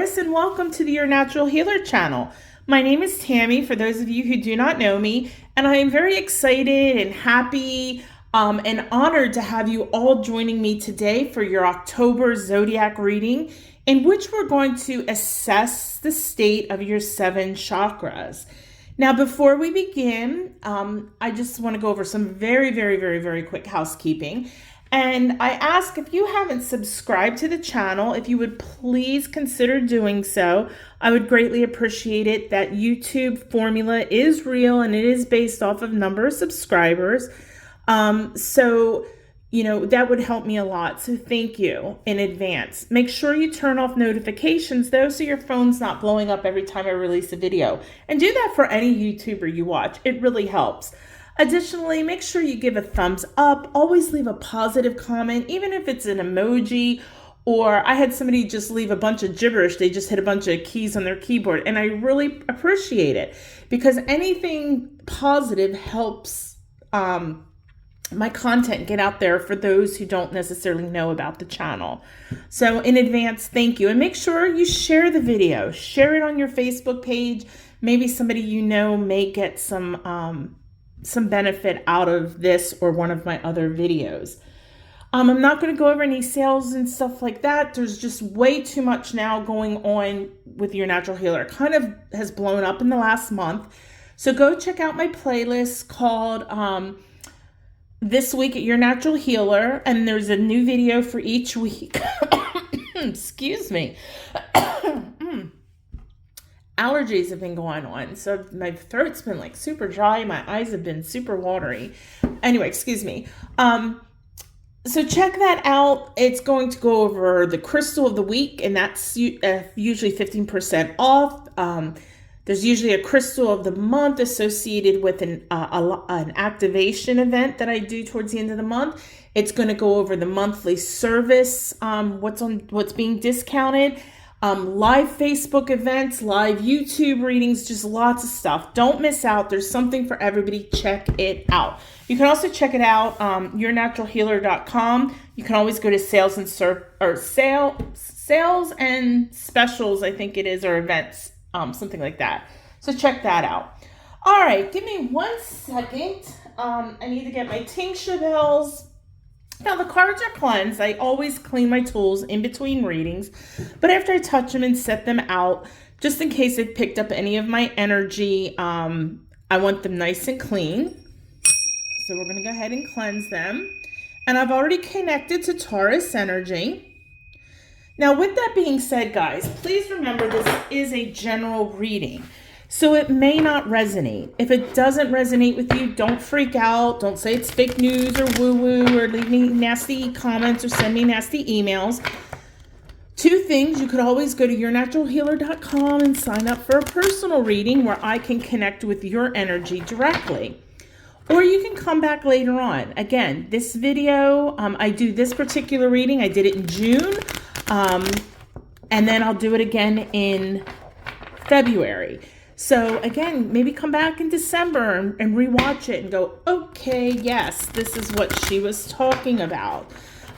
Taurus, and welcome to the Your Natural Healer channel. My name is Tammy, for those of you who do not know me, and I am very excited and happy and honored to have you all joining me today for your October zodiac reading, in which we're going to assess the state of your 7 chakras. Now, before we begin, I just want to go over some very quick housekeeping. And I ask, if you haven't subscribed to the channel, if you would please consider doing so. I would greatly appreciate it. That YouTube formula is real and it is based off of number of subscribers. So, that would help me a lot. So thank you in advance. Make sure you turn off notifications though, so your phone's not blowing up every time I release a video. And do that for any YouTuber you watch. It really helps. Additionally, make sure you give a thumbs up. Always leave a positive comment, even if it's an emoji, or I had somebody just leave a bunch of gibberish. They just hit a bunch of keys on their keyboard, and I really appreciate it because anything positive helps my content get out there for those who don't necessarily know about the channel. So in advance, thank you. And make sure you share the video. Share it on your Facebook page. Maybe somebody you know may get some benefit out of this or one of my other videos. I'm not going to go over any sales and stuff like that. There's just way too much now going on with Your Natural Healer. It kind of has blown up in the last month. So go check out my playlist called This Week at Your Natural Healer. And there's a new video for each week. Excuse me. Allergies have been going on, so my throat's been like super dry. My eyes have been super watery. Anyway, excuse me. So check that out. It's going to go over the crystal of the week, and that's usually 15% off. There's usually a crystal of the month associated with an activation event that I do towards the end of the month. It's going to go over the monthly service, what's being discounted. Live Facebook events, live YouTube readings, just lots of stuff. Don't miss out. There's something for everybody. Check it out. You can also check it out, yournaturalhealer.com. You can always go to sales and specials, I think it is, or events, something like that. So check that out. All right, give me 1 second. I need to get my tincture bells. Now, the cards are cleansed. I always clean my tools in between readings, but after I touch them and set them out, just in case they've picked up any of my energy, I want them nice and clean. So we're going to go ahead and cleanse them. And I've already connected to Taurus energy. Now, with that being said, guys, please remember this is a general reading. So it may not resonate. If it doesn't resonate with you, don't freak out. Don't say it's fake news or woo-woo or leave me nasty comments or send me nasty emails. 2 things. You could always go to yournaturalhealer.com and sign up for a personal reading where I can connect with your energy directly. Or you can come back later on. Again, this video, I do this particular reading. I did it in June. And then I'll do it again in February. So again, maybe come back in December and rewatch it and go, okay, yes, this is what she was talking about.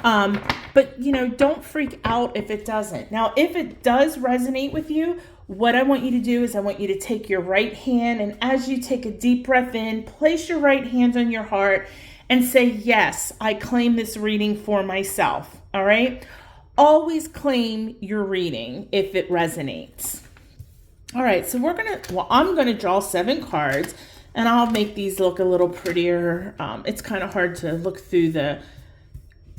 But don't freak out if it doesn't. Now, if it does resonate with you, what I want you to do is I want you to take your right hand, and as you take a deep breath in, place your right hand on your heart and say, yes, I claim this reading for myself. All right. Always claim your reading if it resonates. All right, so I'm going to draw 7 cards, and I'll make these look a little prettier. It's kind of hard to look through the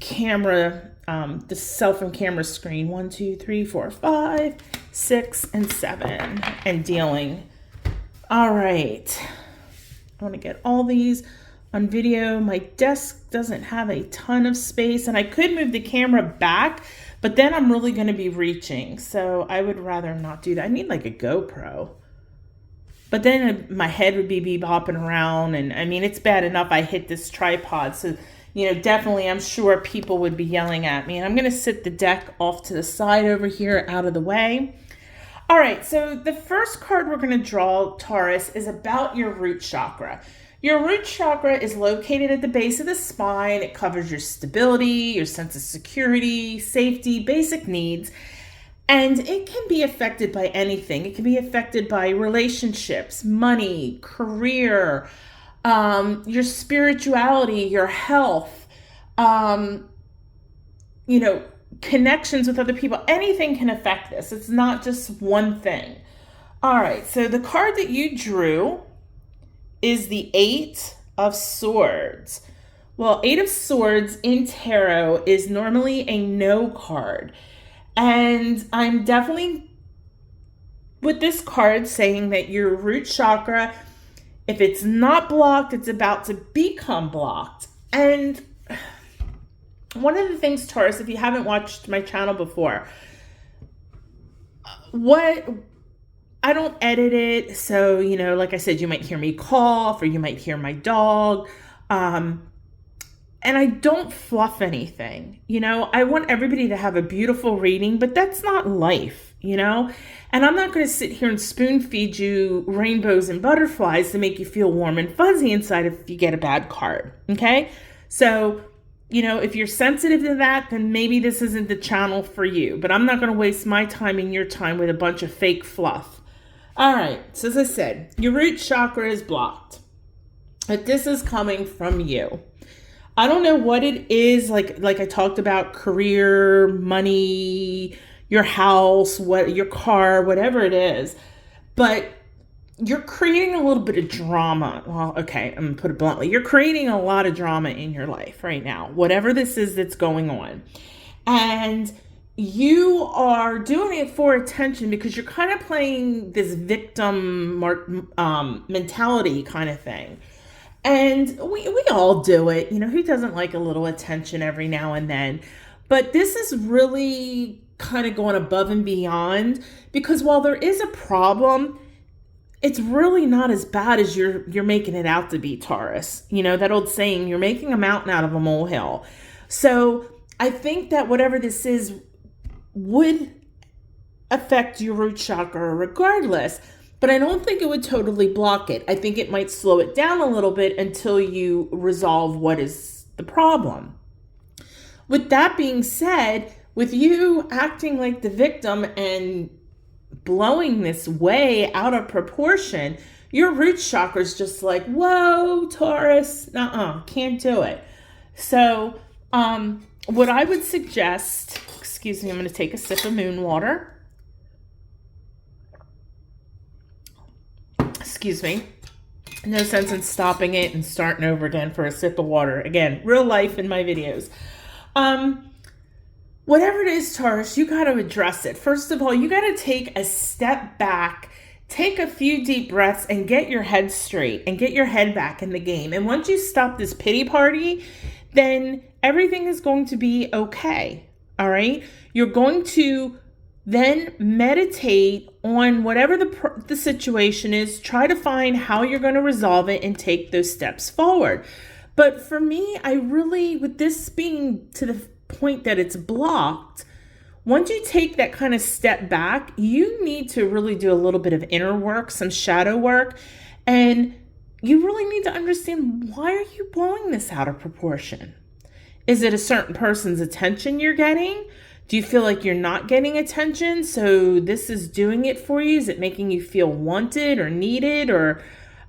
camera, the cell phone camera screen. 1, 2, 3, 4, 5, 6, and 7, and dealing. All right, I want to get all these on video. My desk doesn't have a ton of space, and I could move the camera back, but then I'm really going to be reaching, so I would rather not do that. I need like a GoPro. But then my head would be bopping around, and I mean, it's bad enough I hit this tripod, so, definitely I'm sure people would be yelling at me. And I'm going to sit the deck off to the side over here out of the way. All right, so the first card we're going to draw, Taurus, is about your root chakra. Your root chakra is located at the base of the spine. It covers your stability, your sense of security, safety, basic needs. And it can be affected by anything. It can be affected by relationships, money, career, your spirituality, your health, connections with other people. Anything can affect this. It's not just one thing. All right, so the card that you drew is the Eight of Swords. Well, Eight of Swords in tarot is normally a no card. And I'm definitely with this card saying that your root chakra, if it's not blocked, it's about to become blocked. And one of the things, Taurus, if you haven't watched my channel before, I don't edit it. So, like I said, you might hear me cough or you might hear my dog. And I don't fluff anything. I want everybody to have a beautiful reading, but that's not life, And I'm not going to sit here and spoon feed you rainbows and butterflies to make you feel warm and fuzzy inside if you get a bad card. Okay. So, if you're sensitive to that, then maybe this isn't the channel for you, but I'm not going to waste my time and your time with a bunch of fake fluff. All right. So as I said, your root chakra is blocked, but this is coming from you. I don't know what it is, like I talked about, career, money, your house, your car, whatever it is, but you're creating a little bit of drama. Well, okay, I'm going to put it bluntly. You're creating a lot of drama in your life right now, whatever this is that's going on. And you are doing it for attention because you're kind of playing this victim mentality kind of thing. And we all do it. Who doesn't like a little attention every now and then? But this is really kind of going above and beyond, because while there is a problem, it's really not as bad as you're making it out to be, Taurus. That old saying, you're making a mountain out of a molehill. So I think that whatever this is would affect your root chakra regardless. But I don't think it would totally block it. I think it might slow it down a little bit until you resolve what is the problem. With that being said, with you acting like the victim and blowing this way out of proportion, your root chakra is just like, whoa, Taurus, can't do it. So what I would suggest, excuse me, I'm going to take a sip of moon water. Excuse me. No sense in stopping it and starting over again for a sip of water. Again, real life in my videos. Whatever it is, Taurus, you got to address it. First of all, you got to take a step back, take a few deep breaths and get your head straight and get your head back in the game. And once you stop this pity party, then everything is going to be okay. All right. You're going to then meditate on whatever the situation is, try to find how you're going to resolve it and take those steps forward. But for me, I really, with this being to the point that it's blocked, once you take that kind of step back, you need to really do a little bit of inner work, some shadow work, and you really need to understand, why are you blowing this out of proportion? Is it a certain person's attention you're getting? Do you feel like you're not getting attention, so this is doing it for you? Is it making you feel wanted or needed? Or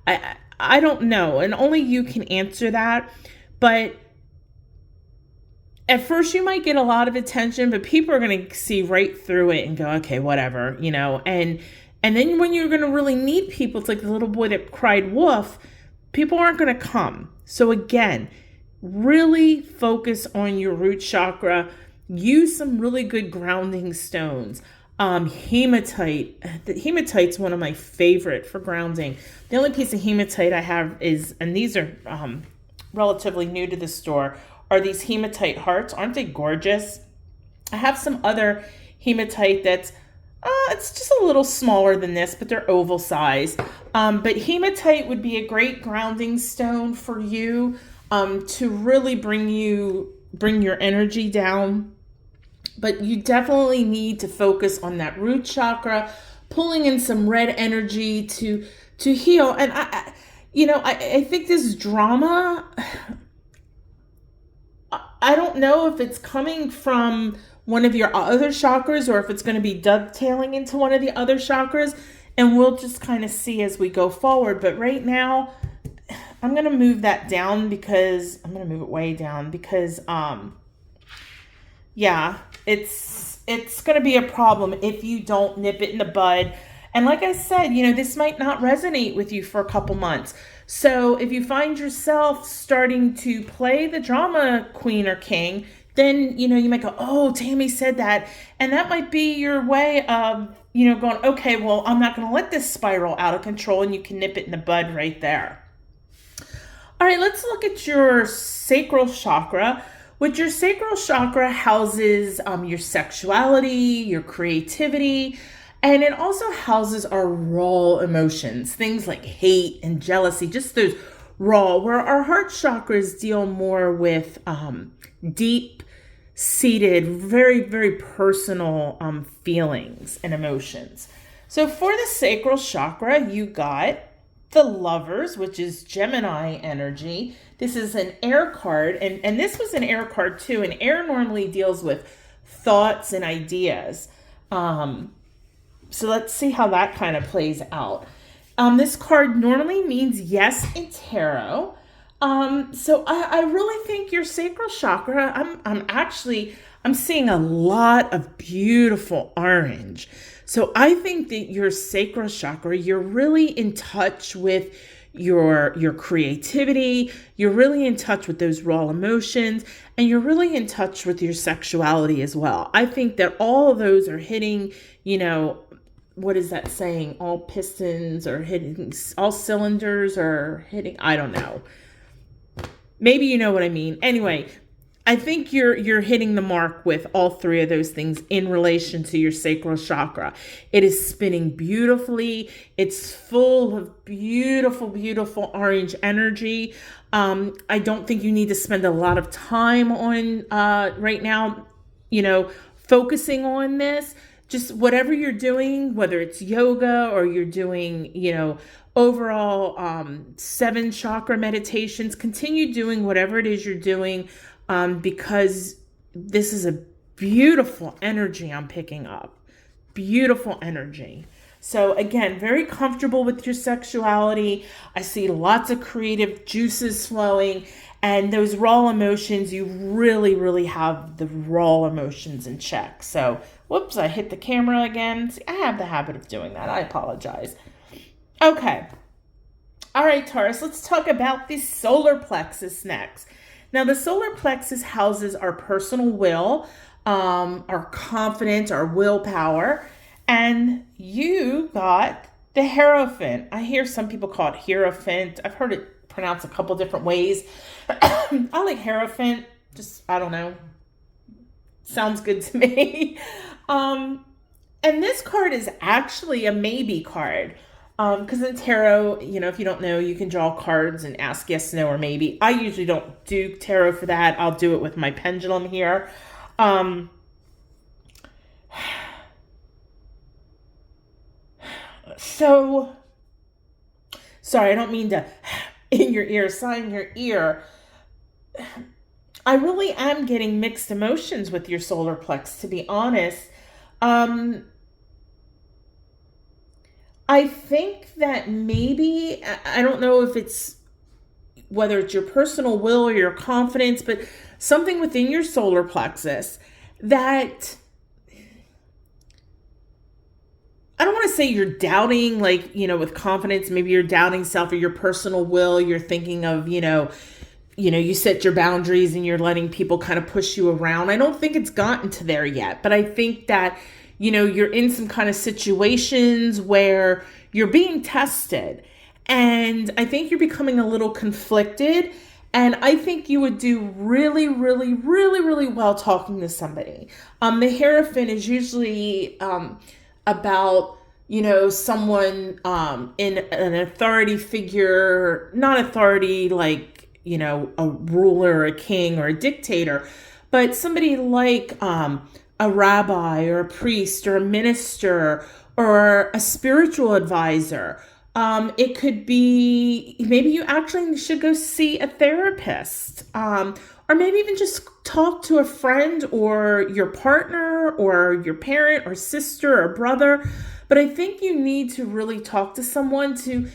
I don't know, and only you can answer that. But at first you might get a lot of attention, but people are going to see right through it and go, okay, whatever, and then when you're going to really need people, it's like the little boy that cried wolf, people aren't going to come. So again, really focus on your root chakra. Use some really good grounding stones. Hematite. The hematite's one of my favorite for grounding. The only piece of hematite I have is, and these are relatively new to the store, are these hematite hearts. Aren't they gorgeous? I have some other hematite that's, it's just a little smaller than this, but they're oval size. But hematite would be a great grounding stone for you to really bring your energy down. But you definitely need to focus on that root chakra, pulling in some red energy to heal. And I think this drama, I don't know if it's coming from one of your other chakras, or if it's going to be dovetailing into one of the other chakras, and we'll just kind of see as we go forward. But right now, I'm going to move that down because I'm going to move it way down because, yeah, it's going to be a problem if you don't nip it in the bud. And like I said, this might not resonate with you for a couple months. So if you find yourself starting to play the drama queen or king, then, you might go, oh, Tammy said that. And that might be your way of, going, okay, well, I'm not going to let this spiral out of control, and you can nip it in the bud right there. All right, let's look at your sacral chakra. Which your sacral chakra houses your sexuality, your creativity, and it also houses our raw emotions, things like hate and jealousy, just those raw, where our heart chakras deal more with deep-seated, very, very personal feelings and emotions. So for the sacral chakra, you got the Lovers, which is Gemini energy. This is an air card, and this was an air card too, and air normally deals with thoughts and ideas. So let's see how that kind of plays out. This card normally means yes in tarot. So I really think your sacral chakra, I'm seeing a lot of beautiful orange. So I think that your sacral chakra, you're really in touch with your creativity, you're really in touch with those raw emotions, and you're really in touch with your sexuality as well. I think that all of those are hitting, what is that saying? All pistons are hitting, all cylinders are hitting, I don't know. Maybe you know what I mean. Anyway, I think you're hitting the mark with all three of those things in relation to your sacral chakra. It is spinning beautifully. It's full of beautiful, beautiful orange energy. I don't think you need to spend a lot of time on right now, focusing on this. Just whatever you're doing, whether it's yoga or you're doing, overall 7 chakra meditations, continue doing whatever it is you're doing. Because this is a beautiful energy I'm picking up. Beautiful energy. So again, very comfortable with your sexuality. I see lots of creative juices flowing, and those raw emotions, you really, really have the raw emotions in check. So, whoops, I hit the camera again. See, I have the habit of doing that. I apologize. Okay. All right, Taurus, let's talk about the solar plexus next. Now, the solar plexus houses our personal will, our confidence, our willpower, and you got the Hierophant. I hear some people call it Hierophant. I've heard it pronounced a couple different ways. I like Hierophant. Just, I don't know. Sounds good to me. And this card is actually a maybe card. Because in tarot, if you don't know, you can draw cards and ask yes, no, or maybe. I usually don't do tarot for that. I'll do it with my pendulum here. So, sorry, I don't mean to in your ear, sign your ear. I really am getting mixed emotions with your solar plex, to be honest. I think that maybe, I don't know if it's, whether it's your personal will or your confidence, but something within your solar plexus that, I don't want to say you're doubting, like, with confidence, maybe you're doubting self or your personal will. You're thinking of, you set your boundaries and you're letting people kind of push you around. I don't think it's gotten to there yet, but I think that, you're in some kind of situations where you're being tested. And I think you're becoming a little conflicted. And I think you would do really, really, really, really well talking to somebody. The Hierophant is usually about, someone in an authority figure, not authority like, a ruler or a king or a dictator, but somebody like a rabbi or a priest or a minister or a spiritual advisor. It could be maybe you actually should go see a therapist, or maybe even just talk to a friend or your partner or your parent or sister or brother. But I think you need to really talk to someone to,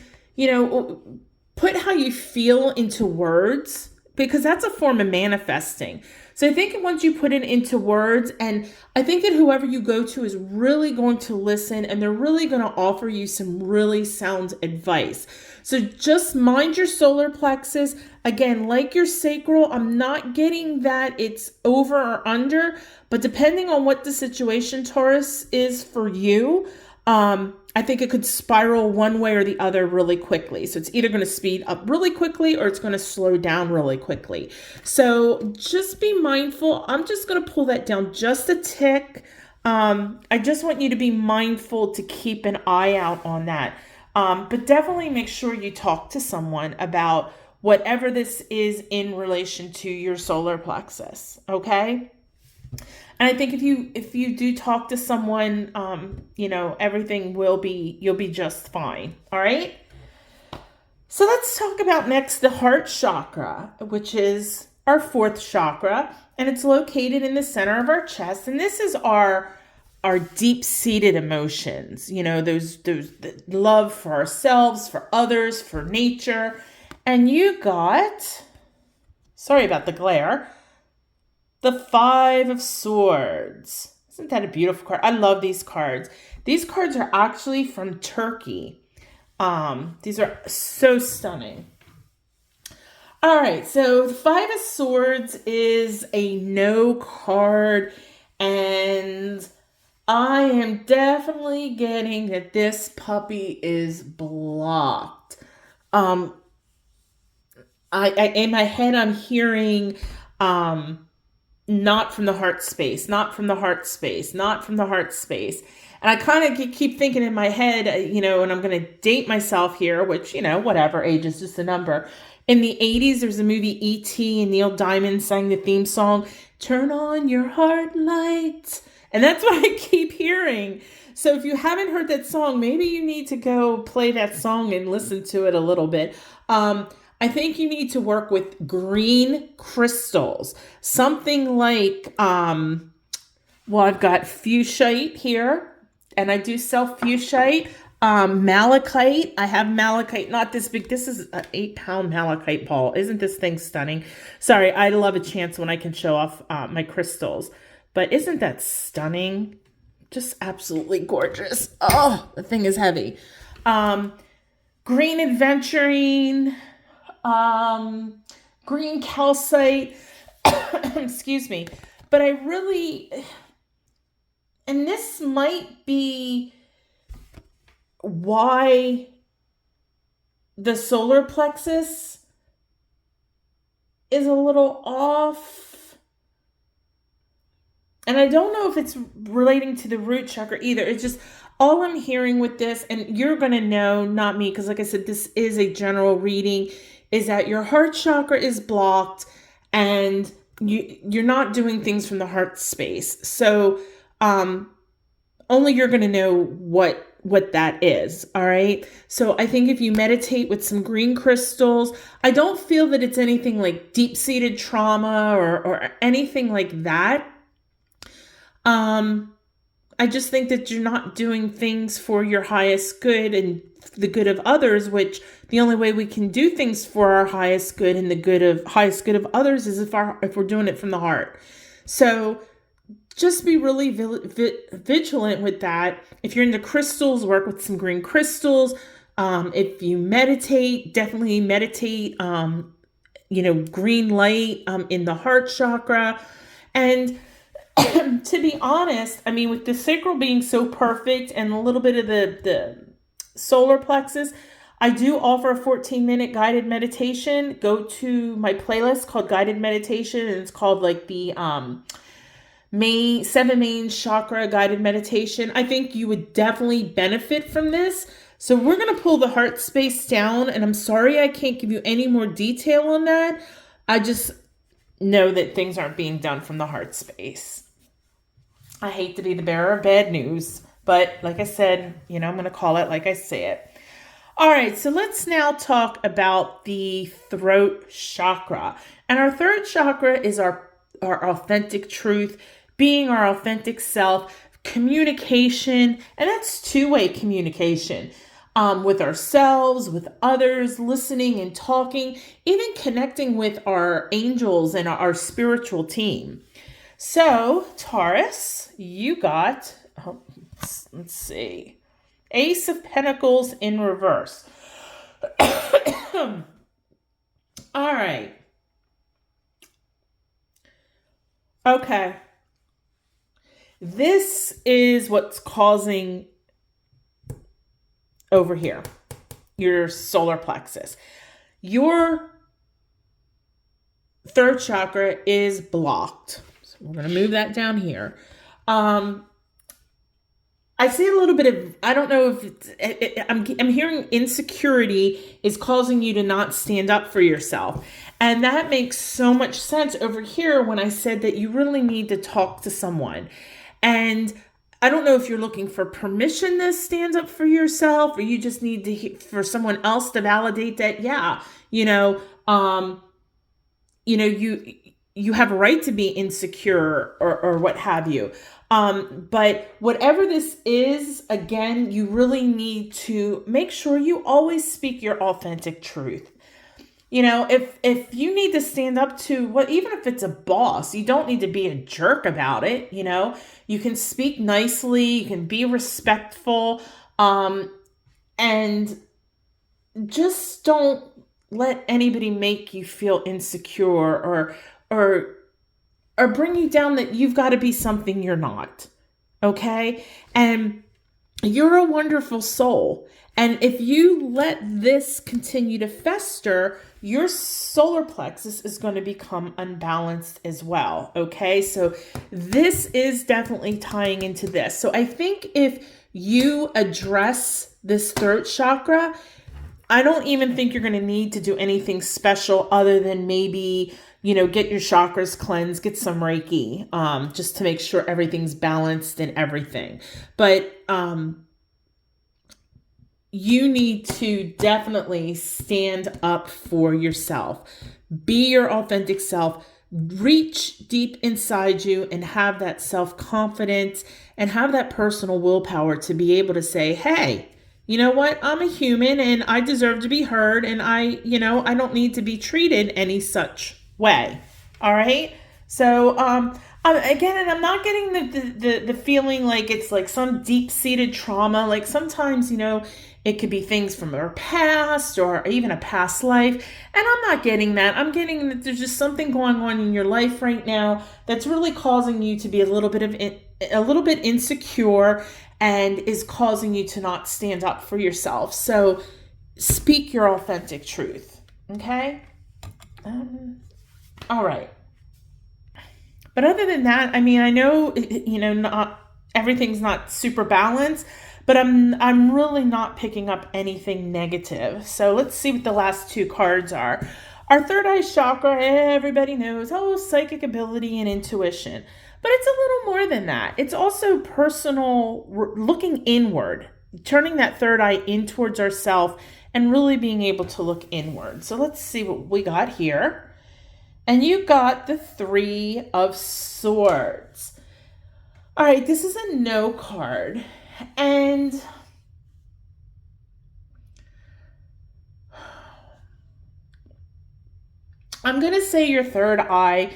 put how you feel into words, because that's a form of manifesting. So I think once you put it into words, and I think that whoever you go to is really going to listen, and they're really going to offer you some really sound advice. So just mind your solar plexus. Again, like your sacral, I'm not getting that it's over or under, but depending on what the situation, Taurus, is for you, I think it could spiral one way or the other really quickly. So it's either going to speed up really quickly or it's going to slow down really quickly. So just be mindful. I'm just going to pull that down just a tick. I just want you to be mindful to keep an eye out on that. But definitely make sure you talk to someone about whatever this is in relation to your solar plexus. Okay? And I think if you do talk to someone, everything you'll be just fine. All right. So let's talk about next the heart chakra, which is our fourth chakra, and it's located in the center of our chest. And this is our deep-seated emotions, those the love for ourselves, for others, for nature. And you got, sorry about the glare, the 5 of Swords. Isn't that a beautiful card? I love these cards. These cards are actually from Turkey. These are so stunning. All right, so the 5 of Swords is a no card, and I am definitely getting that this puppy is blocked. I in my head I'm hearing not from the heart space, not from the heart space, not from the heart space. And I kind of keep thinking in my head, and I'm going to date myself here, which, whatever, age is just a number. In the 80s, there was a movie E.T. and Neil Diamond sang the theme song, "Turn on your heart lights." And that's what I keep hearing. So if you haven't heard that song, maybe you need to go play that song and listen to it a little bit. I think you need to work with green crystals. Something like, I've got fuchsite here, and I do sell fuchsite. Malachite. I have malachite, not this big. This is an 8-pound malachite ball. Isn't this thing stunning? Sorry, I love a chance when I can show off my crystals. But isn't that stunning? Just absolutely gorgeous. Oh, the thing is heavy. Green aventurine. Green calcite, excuse me, but I really, and this might be why the solar plexus is a little off. And I don't know if it's relating to the root chakra either. It's just all I'm hearing with this, and you're going to know, not me, because like I said, this is a general reading, is that your heart chakra is blocked and you're not doing things from the heart space. So only you're going to know what that is. All right. So I think if you meditate with some green crystals, I don't feel that it's anything like deep-seated trauma or anything like that. I just think that you're not doing things for your highest good and the good of others, which the only way we can do things for our highest good and the highest good of others is if we're doing it from the heart. So just be really vigilant with that. If you're into crystals, work with some green crystals. If you meditate, definitely meditate, green light in the heart chakra. And to be honest, I mean, with the sacral being so perfect and a little bit of the solar plexus, I do offer a 14-minute guided meditation. Go to my playlist called Guided Meditation, and it's called like the 7 main chakra guided meditation. I think you would definitely benefit from this. So we're going to pull the heart space down, and I'm sorry I can't give you any more detail on that. I just know that things aren't being done from the heart space. I hate to be the bearer of bad news, but like I said, I'm going to call it like I say it. All right, so let's now talk about the throat chakra. And our throat chakra is our authentic truth, being our authentic self, communication, and that's two-way communication. With ourselves, with others, listening and talking, even connecting with our angels and our spiritual team. So, Taurus, you got, let's see, Ace of Pentacles in reverse. All right. Okay. This is what's causing over here, your solar plexus. Your third chakra is blocked. So we're going to move that down here. I see a little bit of, I don't know if I'm hearing insecurity is causing you to not stand up for yourself. And that makes so much sense over here when I said that you really need to talk to someone. And I don't know if you're looking for permission to stand up for yourself, or you just need to for someone else to validate that, yeah, you have a right to be insecure or what have you. But whatever this is, again, you really need to make sure you always speak your authentic truth. If you need to stand up to even if it's a boss, you don't need to be a jerk about it. You can speak nicely, you can be respectful, and just don't let anybody make you feel insecure or bring you down that you've got to be something you're not. Okay. And you're a wonderful soul. And if you let this continue to fester, your solar plexus is going to become unbalanced as well. Okay, so this is definitely tying into this. So I think if you address this throat chakra, I don't even think you're going to need to do anything special other than maybe, get your chakras cleansed, get some REIKI, just to make sure everything's balanced and everything. But, you need to definitely stand up for yourself. Be your authentic self. Reach deep inside you and have that self-confidence and have that personal willpower to be able to say, hey, you know what? I'm a human and I deserve to be heard, and I don't need to be treated any such way. All right? So, again, and I'm not getting the feeling like it's like some deep-seated trauma. Like sometimes, it could be things from our past or even a past life. And I'm not getting that. I'm getting that there's just something going on in your life right now that's really causing you to be a little bit insecure and is causing you to not stand up for yourself. So speak your authentic truth. Okay? All right. But other than that, I mean, I know, not everything's not super balanced, but I'm really not picking up anything negative. So let's see what the last two cards are. Our third eye chakra, everybody knows, psychic ability and intuition. But it's a little more than that. It's also personal, looking inward, turning that third eye in towards ourselves and really being able to look inward. So let's see what we got here. And you got the Three of Swords. All right, this is a no card. And I'm going to say your third eye,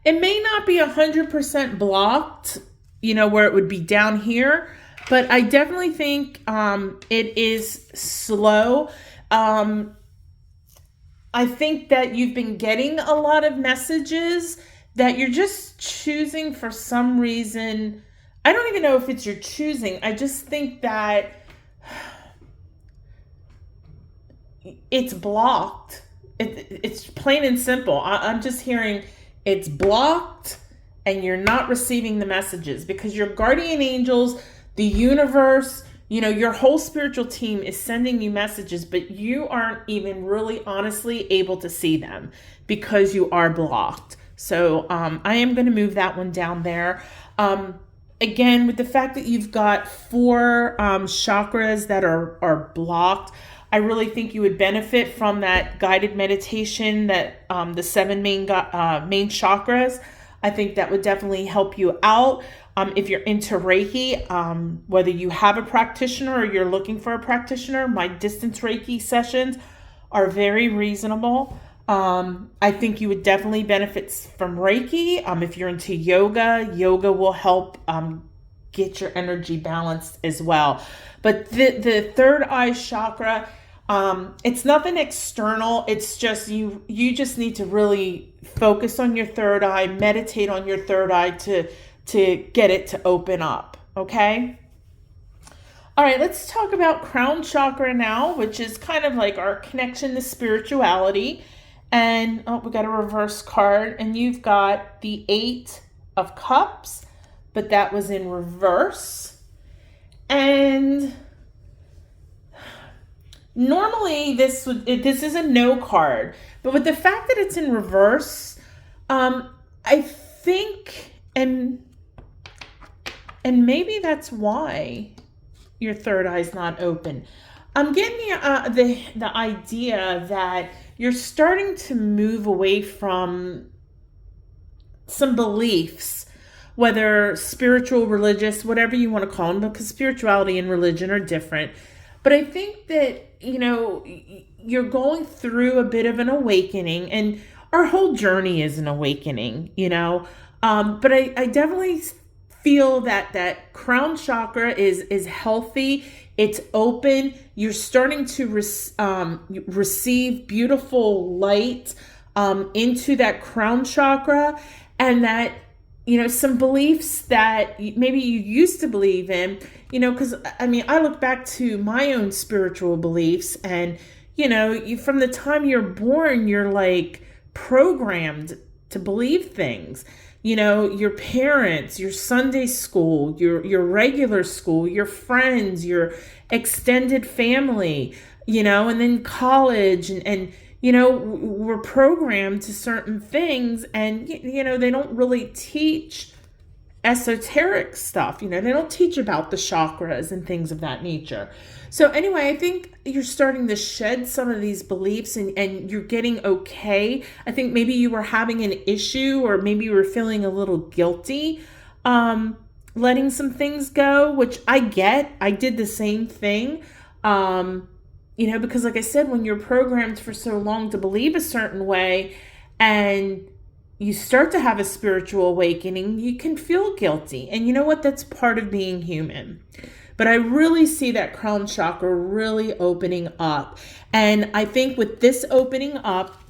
it may not be 100% blocked, where it would be down here, but I definitely think it is slow. I think that you've been getting a lot of messages that you're just choosing for some reason. I don't even know if it's your choosing. I just think that it's blocked. It's plain and simple. I'm just hearing it's blocked and you're not receiving the messages because your guardian angels, the universe, your whole spiritual team is sending you messages, but you aren't even really honestly able to see them because you are blocked. So I am going to move that one down there. Again, with the fact that you've got 4 chakras that are blocked, I really think you would benefit from that guided meditation, that the 7 main chakras. I think that would definitely help you out. If you're into Reiki, whether you have a practitioner or you're looking for a practitioner, my distance Reiki sessions are very reasonable. I think you would definitely benefit from Reiki. If you're into yoga, yoga will help get your energy balanced as well. But the third eye chakra, it's nothing external. It's just you just need to really focus on your third eye, meditate on your third eye to get it to open up. Okay. All right, let's talk about crown chakra now, which is kind of like our connection to spirituality. And we got a reverse card, and you've got the 8 of Cups, but that was in reverse. And normally this is a no card, but with the fact that it's in reverse, I think, and maybe that's why your third eye is not open. I'm getting the idea that you're starting to move away from some beliefs, whether spiritual, religious, whatever you want to call them, because spirituality and religion are different. But I think that, you're going through a bit of an awakening, and our whole journey is an awakening, but I definitely feel that crown chakra is healthy. It's open. You're starting to receive beautiful light into that crown chakra, and that, some beliefs that maybe you used to believe in, because I look back to my own spiritual beliefs, and, from the time you're born, you're like programmed to believe things. Your parents, your Sunday school, your regular school, your friends, your extended family, and then college, and we're programmed to certain things, and, they don't really teach esoteric stuff. They don't teach about the chakras and things of that nature. So anyway, I think you're starting to shed some of these beliefs, and you're getting okay. I think maybe you were having an issue, or maybe you were feeling a little guilty, letting some things go, which I get. I did the same thing, because like I said, when you're programmed for so long to believe a certain way, and you start to have a spiritual awakening, you can feel guilty. And you know what? That's part of being human. But I really see that crown chakra really opening up. And I think with this opening up,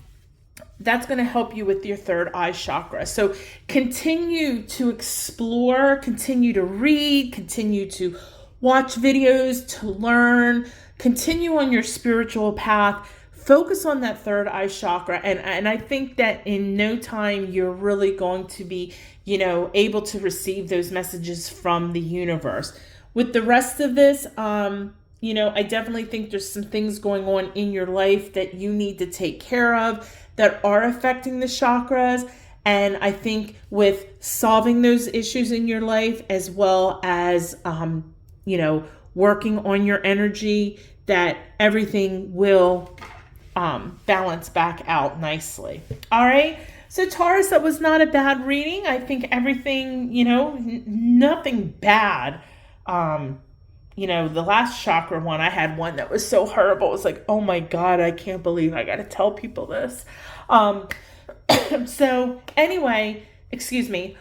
that's going to help you with your third eye chakra. So continue to explore, continue to read, continue to watch videos, to learn, continue on your spiritual path. Focus on that third eye chakra. And I think that in no time, you're really going to be, able to receive those messages from the universe. With the rest of this, I definitely think there's some things going on in your life that you need to take care of that are affecting the chakras. And I think with solving those issues in your life, as well as, working on your energy, that everything will balance back out nicely. All right. So Taurus, that was not a bad reading. I think everything, nothing bad. The last chakra one, I had one that was so horrible. It was like, oh my God, I can't believe I got to tell people this. So anyway, excuse me.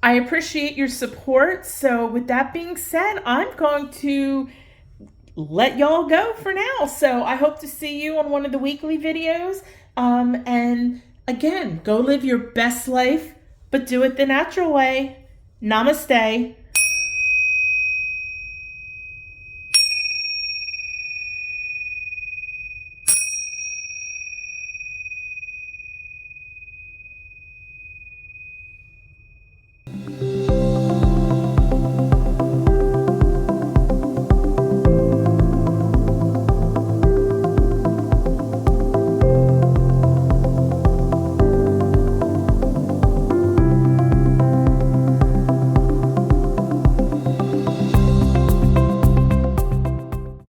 I appreciate your support. So with that being said, I'm going to let y'all go for now. So I hope to see you on one of the weekly videos. And again, go live your best life, but do it the natural way. Namaste.